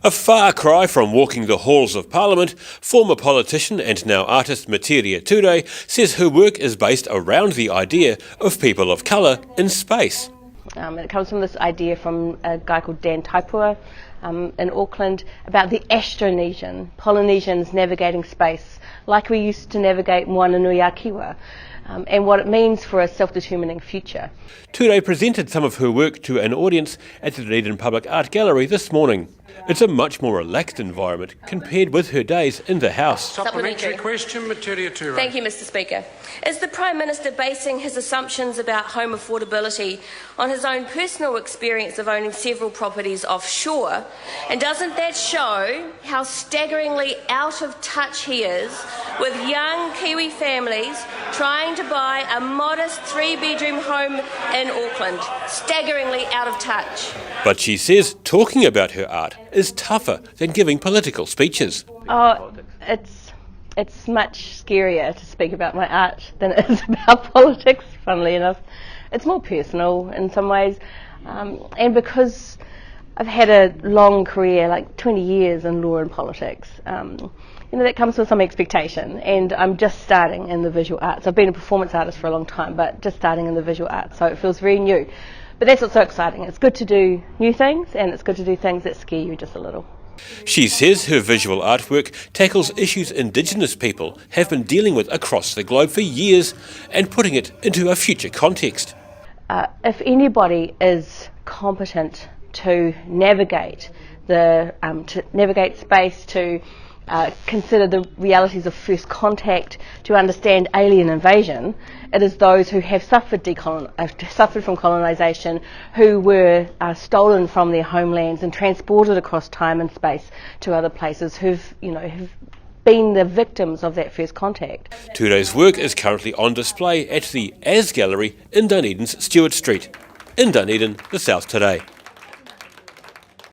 A far cry from walking the halls of Parliament, former politician and now artist Metiria Turei says her work is based around the idea of people of colour in space. And it comes from this idea from a guy called Dan Taipua in Auckland about the Austronesian, Polynesians navigating space like we used to navigate Moana Nui a Kiwa, and what it means for a self-determining future. Turei presented some of her work to an audience at the Dunedin Public Art Gallery this morning. It's a much more relaxed environment compared with her days in the House. Supplementary question, Metiria Turei. Thank you, Mr. Speaker. Is the Prime Minister basing his assumptions about home affordability on his own personal experience of owning several properties offshore? And doesn't that show how staggeringly out of touch he is with young Kiwi families trying to buy a modest 3-bedroom home in Auckland? Staggeringly out of touch. But she says talking about her art is tougher than giving political speeches. Oh, it's much scarier to speak about my art than it is about politics, funnily enough. It's more personal in some ways, and because I've had a long career, like 20 years in law and politics, that comes with some expectation, and I'm just starting in the visual arts. I've been a performance artist for a long time, but just starting in the visual arts, so it feels very new. But that's what's so exciting. It's good to do new things, and it's good to do things that scare you just a little. She says her visual artwork tackles issues Indigenous people have been dealing with across the globe for years and putting it into a future context. If anybody is competent to navigate space, to consider the realities of first contact, to understand alien invasion, it is those who have suffered from colonisation, who were stolen from their homelands and transported across time and space to other places, who've been the victims of that first contact. Turei's work is currently on display at the As Gallery in Dunedin's Stewart Street. In Dunedin, the South Today.